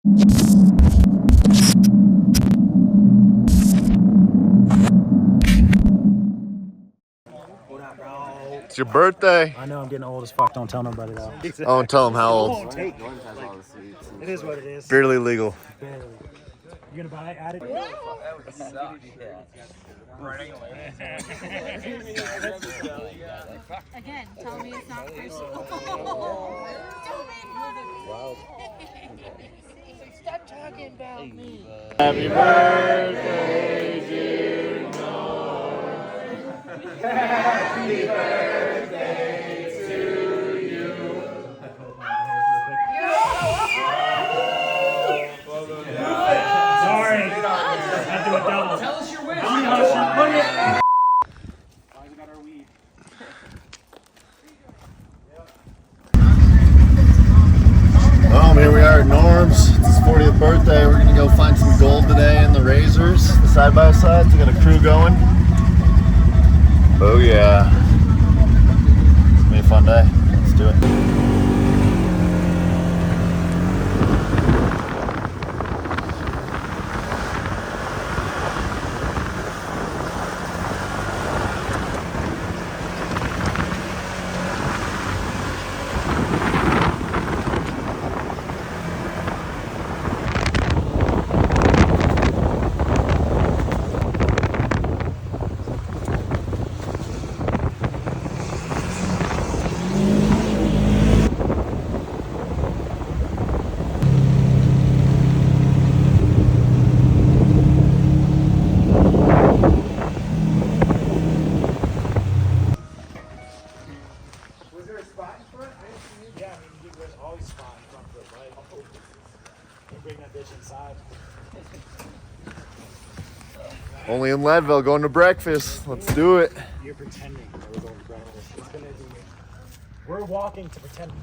It's your birthday. I know I'm getting old as fuck. Don't tell nobody though. Don't tell him how old. It is what it is. Barely legal. Barely. You gonna buy add it? Again, tell me it's not personal. Don't make fun of me. Wow. Stop talking about me. Happy birthday, dear Norm. Happy birthday to you. Sorry. I had to do a double. Tell us your wish. Here we are at Norm's. It's his 40th birthday. We're gonna go find some gold today in the Razors, the side-by-sides. We got a crew going. Oh yeah. It's gonna be a fun day. Let's do it. Only in Leadville, going to breakfast. Let's do it. You're pretending that we're going to breakfast. It's gonna be. We're walking to pretend.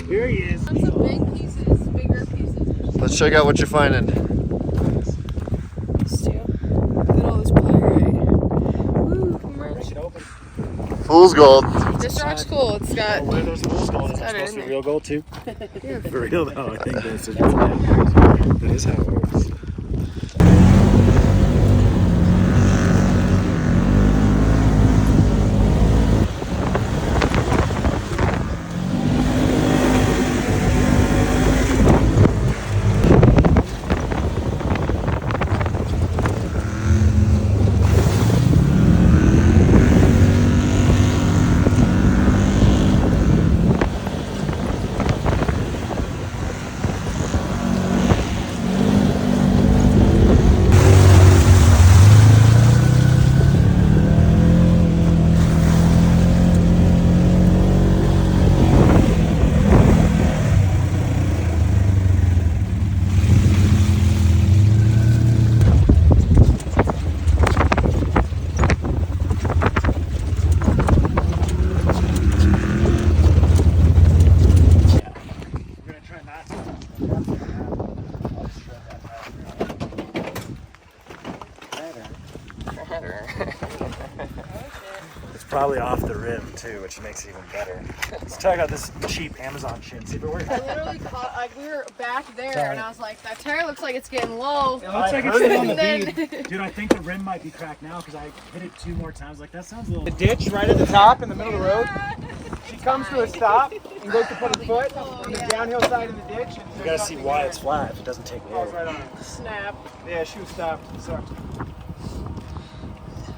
Here he is. Some big pieces, bigger pieces. Let's check out what you're finding. Stu, look at all this pyrite. Woo, merch. Fool's gold. This rock's cool. It's got. Where there's fool's gold, it's got it supposed in to be there. real gold too. Yeah. For real though, I think that is how it works. probably off the rim too, which makes it even better. Let's check out this cheap Amazon shit. See if it works. I literally caught, like, we were back there, and I was like, that tire looks like it's getting low. It looks like it's still on the And then- bead. Dude, I think the rim might be cracked now because I hit it 2 more times. Like, that sounds a little... The ditch right at the top in the middle of the road. She comes to a stop and goes to put her foot on the downhill side of the ditch. And You gotta see why it's flat if it doesn't take falls air. right on it. Snap. Yeah, she was stopped. Sorry.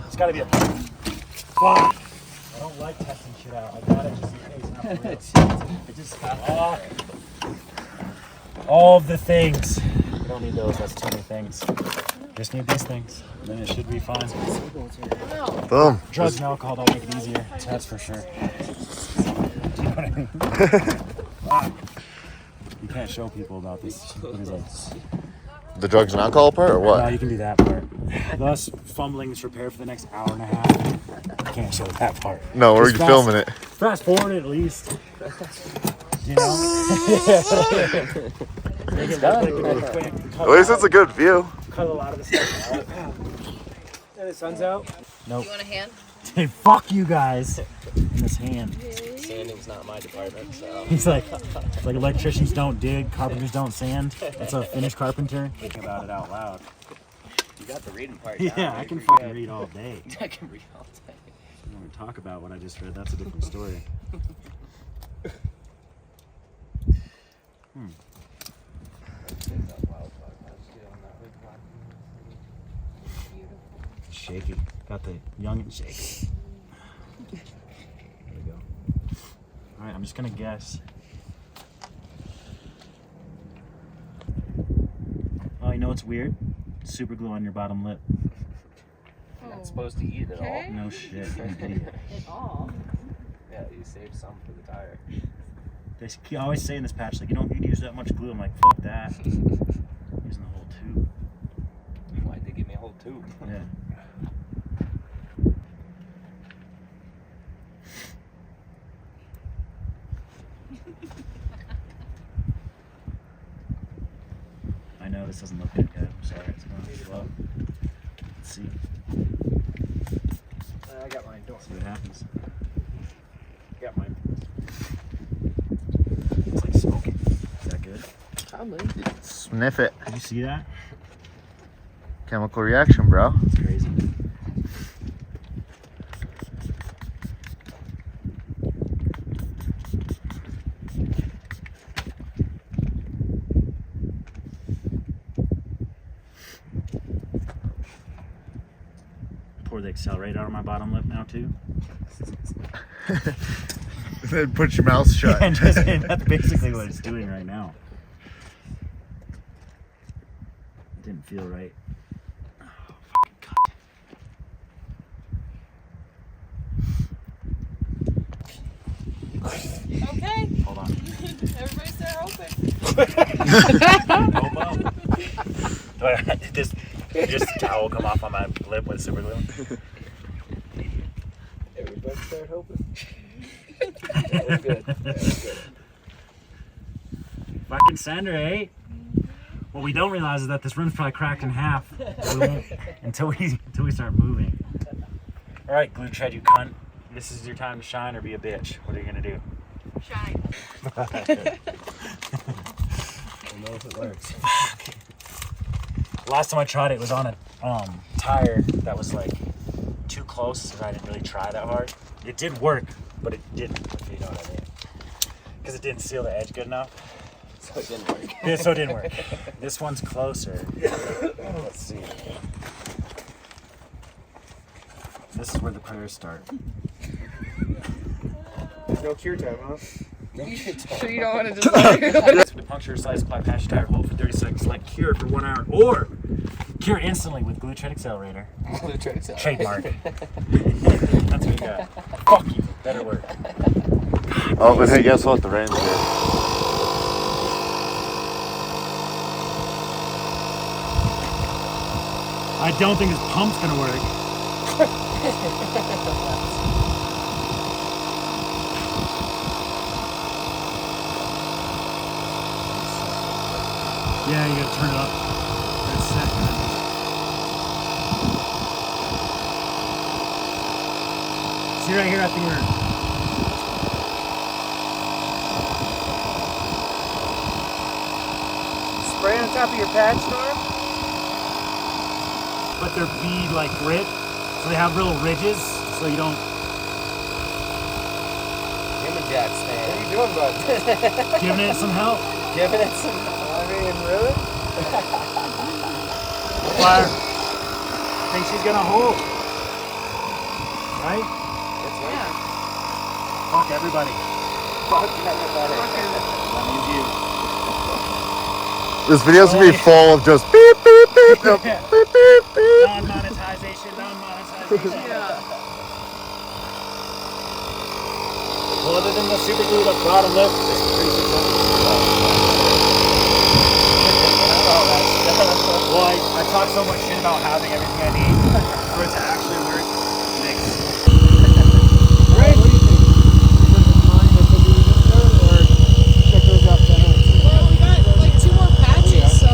It's gotta be a... Fuck! I don't like testing shit out. I got it just in case. Not for real. It just... All of the things. We don't need those. That's too many things. Just need these things. And then it should be fine. Boom. Drugs and alcohol don't make it easier. That's for sure. Do you know what I mean? Wow. You can't show people about this. What is it? The drugs and alcohol part or No, what? you can do that part. Thus, fumbling this repair for the next hour and a half. You can't show that part. No, we're Just filming it. Fast forward it at least. You know? Make it look like really quick. At least it's a good view. Cut a lot of the stuff out. And the sun's out. Nope. You want a hand? Hey, fuck you guys. In this hand. Sanding's not my department, so. He's like electricians don't dig, carpenters don't sand. That's a Finnish carpenter. Think about it out loud. You got the reading part. Yeah, down. I can You're fucking good. read all day. I can read all day. I want to talk about what I just read. That's a different story. Shaky. Got the young and shaky. There we go. Alright, I'm just gonna guess. Oh, you know what's weird? Super glue on your bottom lip. You're not supposed to eat it all. No shit. I'm an idiot. At all. Yeah, you save some for the tire. They always say in this patch, like, you don't need to use that much glue. I'm like, fuck that. Using the whole tube. Why'd they give me a whole tube? Yeah. I know this doesn't look good, guys. I'm sorry. It's going slow. Let's see. I got mine. Don't See what happens. got mine. It's like smoking. Is that good? Probably. Sniff it. Did you see that? Chemical reaction, bro. It's crazy. Pour the accelerator on my bottom lip now too. Then put your mouth shut. And that's basically what it's doing right now. It didn't feel right. Oh, fucking cunt. Okay. Hold on. Everybody start open. Do I just towel come off on my lip with super glue? Everybody start hoping. That was good. That was good. Fucking sander, eh? What we don't realize is that this rim's probably cracked in half. We won't until we start moving. All right, glue tread, you cunt. This is your time to shine or be a bitch. What are you gonna do? Shine. We'll know if it works. Last time I tried it was on a tire that was like too close, so I didn't really try that hard. It did work, but it didn't, if you know what I mean. Because it didn't seal the edge good enough. So it didn't work. Yeah, so it didn't work. This one's closer. Let's see. This is where the prayers start. No cure time, huh? Sure you don't want to just To puncture, slice, apply patch tire, hold for 30 seconds, select cure for 1 hour, or cure instantly with glue tread accelerator. Trademark. That's what we got. Fuck you. Better work. Oh, but hey, guess what? The rain's here. I don't think this pump's gonna work. Yeah, you gotta turn it up. That's set, man. See You're right here at the urn. Spray on top of your patch, Norm. But they're bead like grit, so they have little ridges, so you don't. Human jacks, What are man. you doing, bud? Giving it some help. Giving it some. I mean, really? Fire. Think she's gonna hold. Right? It's right. Fuck everybody. Fuck everybody. That means you. This video's gonna be full of just beep, beep, beep, beep, beep, beep, beep. Non-monetization, non-monetization. Well, other than the super glue, the bottom lip is pretty successful. Well, I talk so much shit about having everything I need for it to actually work. Thanks. Right. What do you think? Is it mine that could be this good, or check those out then? Well, we got like 2 more patches, so.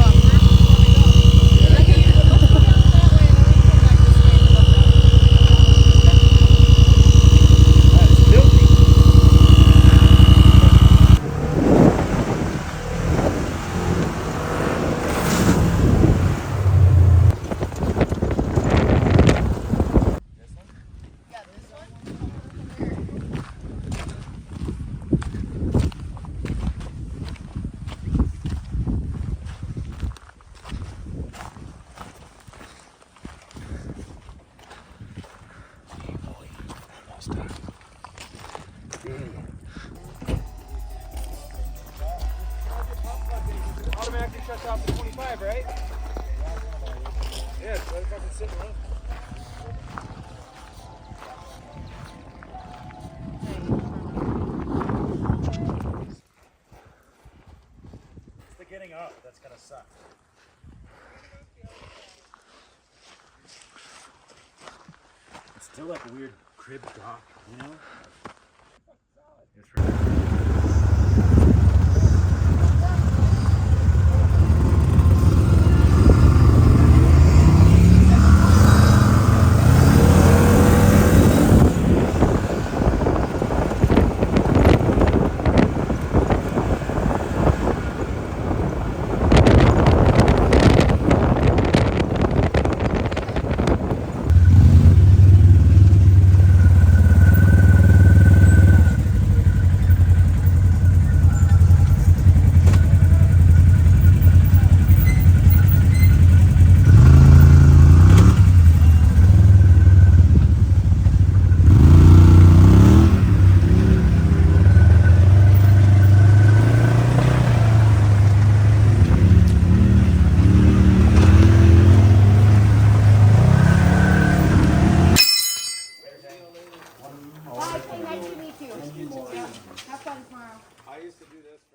Automatically shuts off at 25, right? Yeah, it's right fucking sitting around. It's the getting up that's gonna suck. It's still like a weird crib dock, you know? It's really Bye, nice to meet you. Have fun tomorrow. I used to do this.